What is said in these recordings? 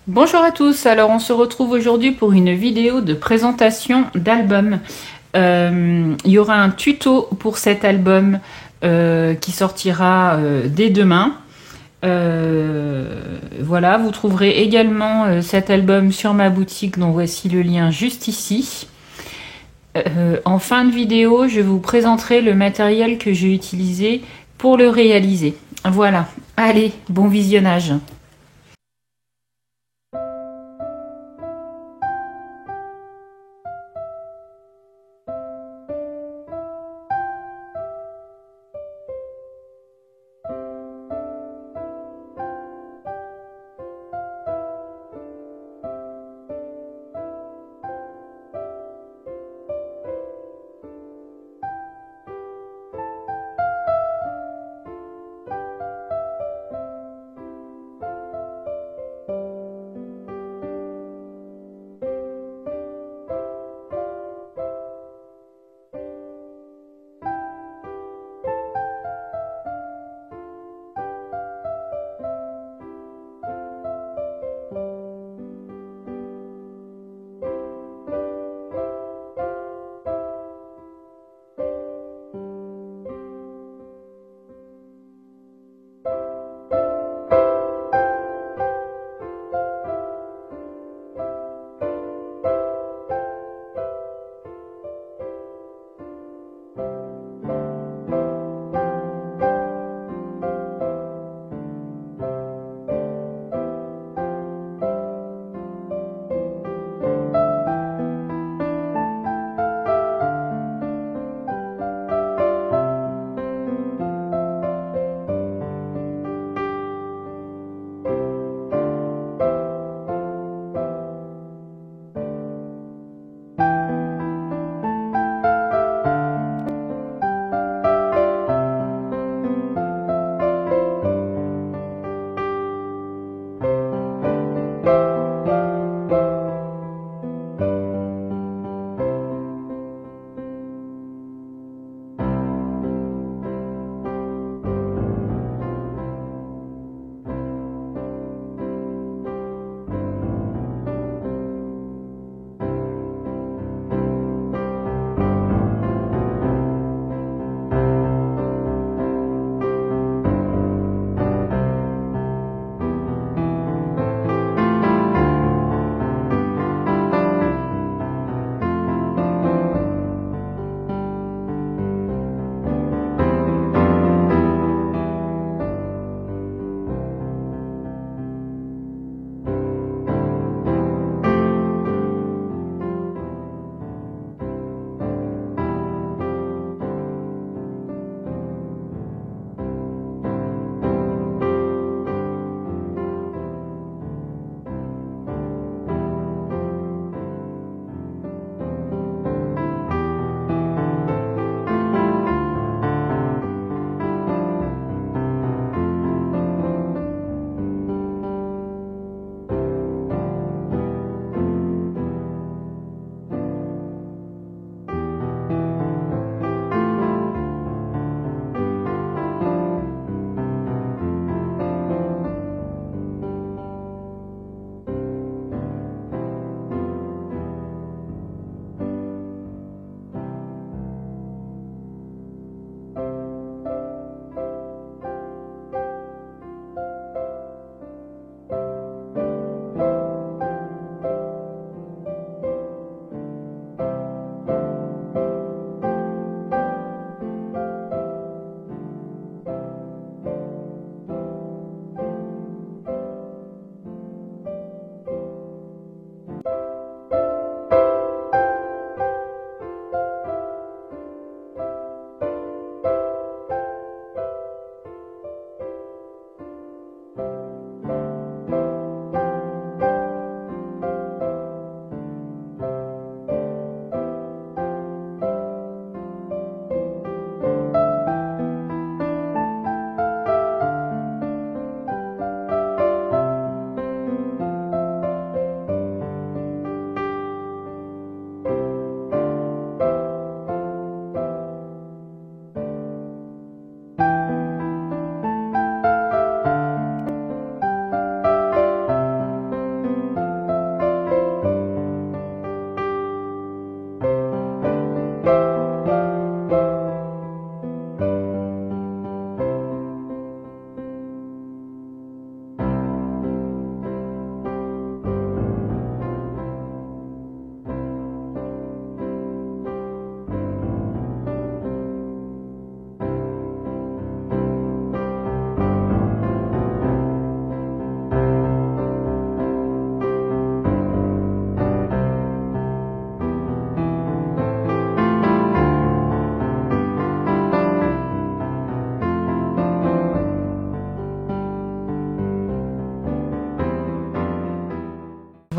Bonjour à tous, alors on se retrouve aujourd'hui pour une vidéo de présentation d'album. Il y aura un tuto pour cet album qui sortira dès demain. Voilà, vous trouverez également cet album sur ma boutique, dont voici le lien juste ici. En fin de vidéo, je vous présenterai le matériel que j'ai utilisé pour le réaliser. Voilà, allez, bon visionnage.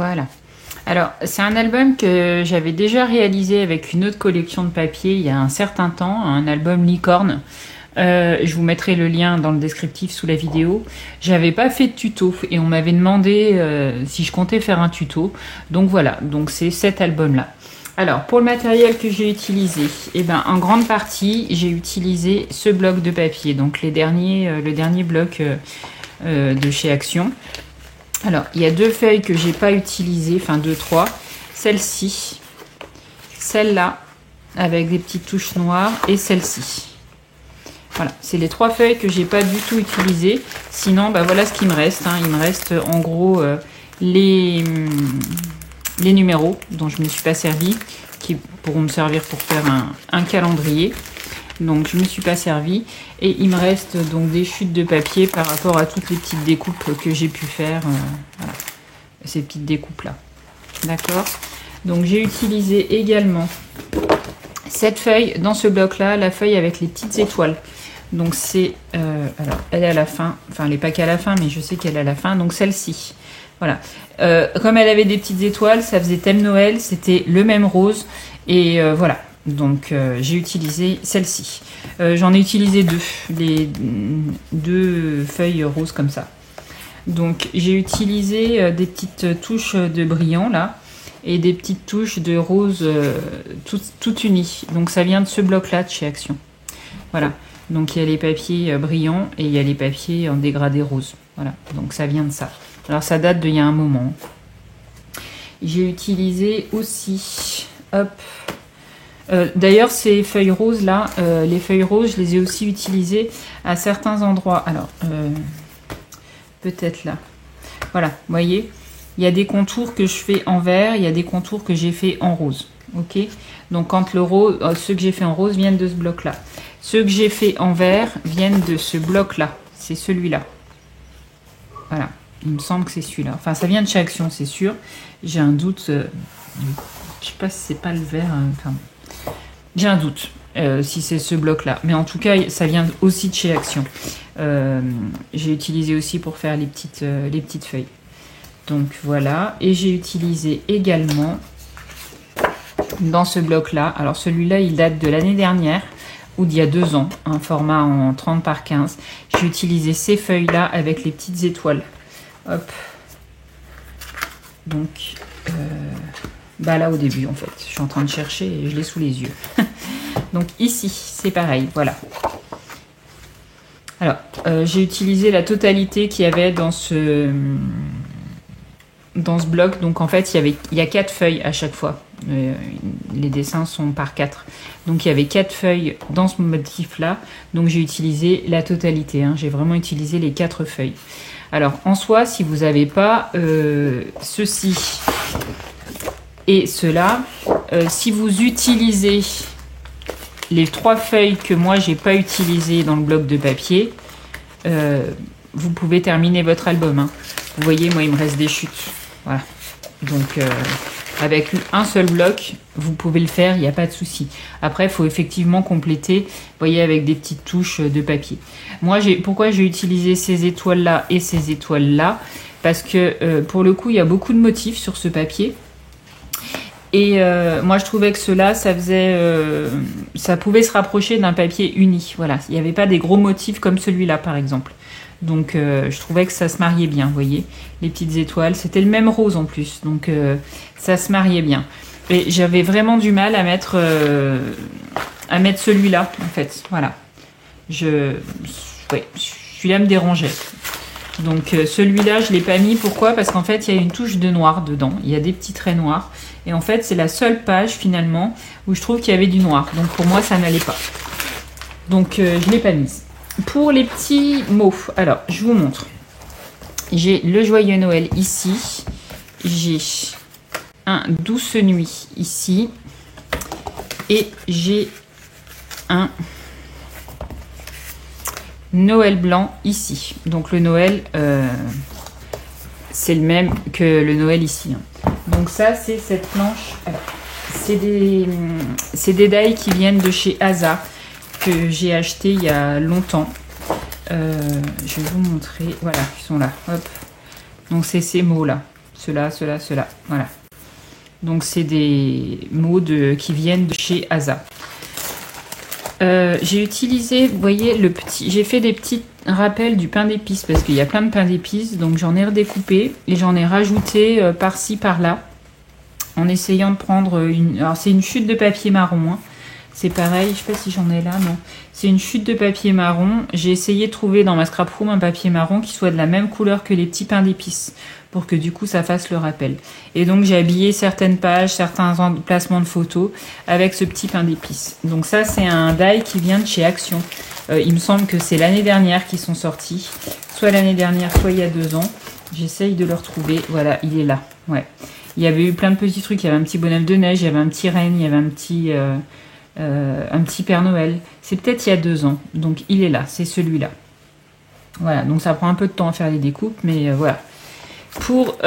Voilà. Alors, c'est un album que j'avais déjà réalisé avec une autre collection de papier il y a un certain temps, un album Licorne. Je vous mettrai le lien dans le descriptif sous la vidéo. J'avais pas fait de tuto et on m'avait demandé si je comptais faire un tuto. Donc voilà, donc c'est cet album-là. Alors, pour le matériel que j'ai utilisé, eh ben, en grande partie, j'ai utilisé ce bloc de papier, donc le dernier bloc de chez Action. Alors, il y a deux feuilles que j'ai pas utilisées, enfin deux, trois. Celle-ci, celle-là, avec des petites touches noires, et celle-ci. Voilà, c'est les trois feuilles que j'ai pas du tout utilisées. Sinon, bah, voilà ce qu'il me reste. Hein. Il me reste en gros les numéros dont je ne me suis pas servi, qui pourront me servir pour faire un calendrier. Donc je ne me suis pas servi. Et il me reste donc des chutes de papier par rapport à toutes les petites découpes que j'ai pu faire. Voilà, ces petites découpes là. D'accord. Donc j'ai utilisé également cette feuille dans ce bloc là, la feuille avec les petites étoiles. Donc c'est, alors elle est à la fin, enfin elle n'est pas qu'à la fin, mais je sais qu'elle est à la fin, donc celle-ci. Voilà. Comme elle avait des petites étoiles, ça faisait thème Noël, c'était le même rose, et voilà. Donc j'ai utilisé celle-ci. J'en ai utilisé deux, les deux feuilles roses comme ça. Donc j'ai utilisé des petites touches de brillant là, et des petites touches de rose toutes unies. Donc ça vient de ce bloc-là de chez Action. Voilà. Donc il y a les papiers brillants et il y a les papiers en dégradé rose. Voilà, donc ça vient de ça. Alors ça date d'il y a un moment. J'ai utilisé aussi, hop. D'ailleurs ces feuilles roses là, les feuilles roses, je les ai aussi utilisées à certains endroits. Alors peut-être là. Voilà, vous voyez, il y a des contours que je fais en vert, il y a des contours que j'ai fait en rose. Ok, donc quand le rose, ceux que j'ai fait en rose viennent de ce bloc là. Ceux que j'ai fait en vert viennent de ce bloc-là. C'est celui-là. Voilà. Il me semble que c'est celui-là. Enfin, ça vient de chez Action, c'est sûr. J'ai un doute. Je sais pas si c'est pas le vert. Enfin, j'ai un doute si c'est ce bloc-là. Mais en tout cas, ça vient aussi de chez Action. J'ai utilisé aussi pour faire les petites feuilles. Donc voilà. Et j'ai utilisé également dans ce bloc-là. Alors celui-là, il date de l'année dernière. Ou d'il y a 2 ans, un format en 30 par 15. J'ai utilisé ces feuilles-là avec les petites étoiles. Hop. Donc, bah là au début en fait, je suis en train de chercher et je l'ai sous les yeux. Donc ici, c'est pareil, voilà. Alors, j'ai utilisé la totalité qu'il y avait dans ce bloc. Donc en fait, il y a 4 feuilles à chaque fois. Les dessins sont par 4. Donc il y avait 4 feuilles dans ce motif là, donc j'ai utilisé la totalité, hein. J'ai vraiment utilisé les 4 feuilles. Alors en soi, si vous n'avez pas ceci et cela, si vous utilisez les 3 feuilles que moi j'ai pas utilisées dans le bloc de papier, vous pouvez terminer votre album, hein. Vous voyez, moi il me reste des chutes, voilà. Donc avec un seul bloc, vous pouvez le faire, il n'y a pas de souci. Après, il faut effectivement compléter, vous voyez, avec des petites touches de papier. Moi, pourquoi j'ai utilisé ces étoiles-là et ces étoiles-là? Parce que, pour le coup, il y a beaucoup de motifs sur ce papier. Et moi, je trouvais que cela, ça pouvait se rapprocher d'un papier uni. Voilà, il n'y avait pas des gros motifs comme celui-là, par exemple. Donc je trouvais que ça se mariait bien, vous voyez, les petites étoiles, c'était le même rose en plus, donc ça se mariait bien. Et j'avais vraiment du mal à mettre celui-là, en fait, voilà. Celui-là me dérangeait. Donc celui-là, je ne l'ai pas mis, pourquoi? Parce qu'en fait, il y a une touche de noir dedans, il y a des petits traits noirs, et en fait, c'est la seule page, finalement, où je trouve qu'il y avait du noir. Donc pour moi, ça n'allait pas. Donc je ne l'ai pas mise. Pour les petits mots, alors je vous montre. J'ai le joyeux Noël ici. J'ai un douce nuit ici. Et j'ai un Noël blanc ici. Donc le Noël, c'est le même que le Noël ici. Donc ça, c'est cette planche. C'est des die qui viennent de chez Asa, que j'ai acheté il y a longtemps. Je vais vous montrer. Voilà, ils sont là. Hop. Donc c'est ces mots là. cela, cela, cela. Voilà. Donc c'est des mots qui viennent de chez Asa. J'ai utilisé, vous voyez, j'ai fait des petits rappels du pain d'épices parce qu'il y a plein de pain d'épices, donc j'en ai redécoupé et j'en ai rajouté par-ci par-là en essayant de prendre une. Alors c'est une chute de papier marron, hein. C'est pareil, je sais pas si j'en ai là, non. C'est une chute de papier marron. J'ai essayé de trouver dans ma scrap room un papier marron qui soit de la même couleur que les petits pains d'épices pour que du coup ça fasse le rappel. Et donc j'ai habillé certaines pages, certains emplacements de photos avec ce petit pain d'épices. Donc ça c'est un die qui vient de chez Action. Il me semble que c'est l'année dernière qu'ils sont sortis. Soit l'année dernière, soit il y a 2 ans. J'essaye de le retrouver. Voilà, il est là. Ouais. Il y avait eu plein de petits trucs. Il y avait un petit bonhomme de neige, il y avait un petit renne, il y avait un petit Père Noël. C'est peut-être il y a 2 ans. Donc il est là, c'est celui-là. Voilà, donc ça prend un peu de temps à faire les découpes, mais voilà. Pour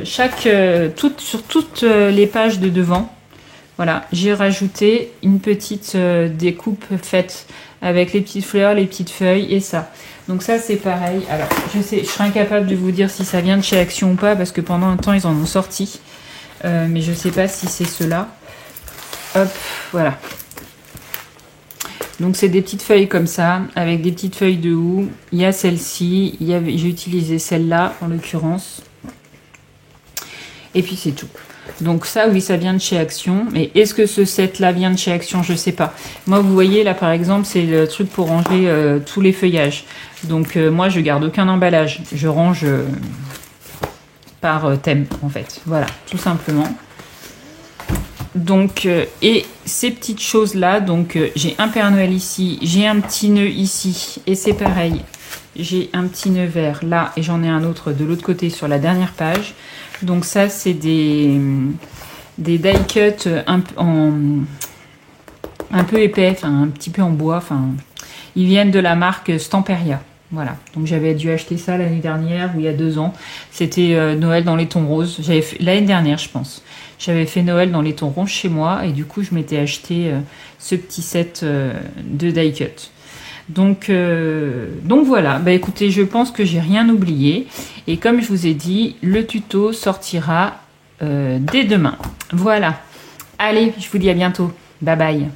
sur toutes les pages de devant, voilà, j'ai rajouté une petite découpe faite avec les petites fleurs, les petites feuilles et ça. Donc ça c'est pareil. Alors je serais incapable de vous dire si ça vient de chez Action ou pas parce que pendant un temps ils en ont sorti, mais je sais pas si c'est ceux-là. Hop, voilà. Donc c'est des petites feuilles comme ça, avec des petites feuilles de houx. Il y a celle-ci, j'ai utilisé celle-là en l'occurrence. Et puis c'est tout. Donc ça, oui, ça vient de chez Action. Mais est-ce que ce set-là vient de chez Action? Je sais pas. Moi, vous voyez, là, par exemple, c'est le truc pour ranger tous les feuillages. Donc moi, je garde aucun emballage. Je range par thème, en fait. Voilà, tout simplement. Donc, et ces petites choses-là, donc j'ai un Père Noël ici, j'ai un petit nœud ici, et c'est pareil. J'ai un petit nœud vert là, et j'en ai un autre de l'autre côté sur la dernière page. Donc ça, c'est des die cut un peu épais, enfin un petit peu en bois. Enfin, ils viennent de la marque Stamperia. Voilà. Donc j'avais dû acheter ça l'année dernière ou il y a 2 ans. C'était Noël dans les tons roses. J'avais fait l'année dernière, je pense. J'avais fait Noël dans les tons ronds chez moi et du coup je m'étais acheté ce petit set de die cut. Donc voilà, bah écoutez, je pense que j'ai rien oublié. Et comme je vous ai dit, le tuto sortira dès demain. Voilà. Allez, je vous dis à bientôt. Bye bye.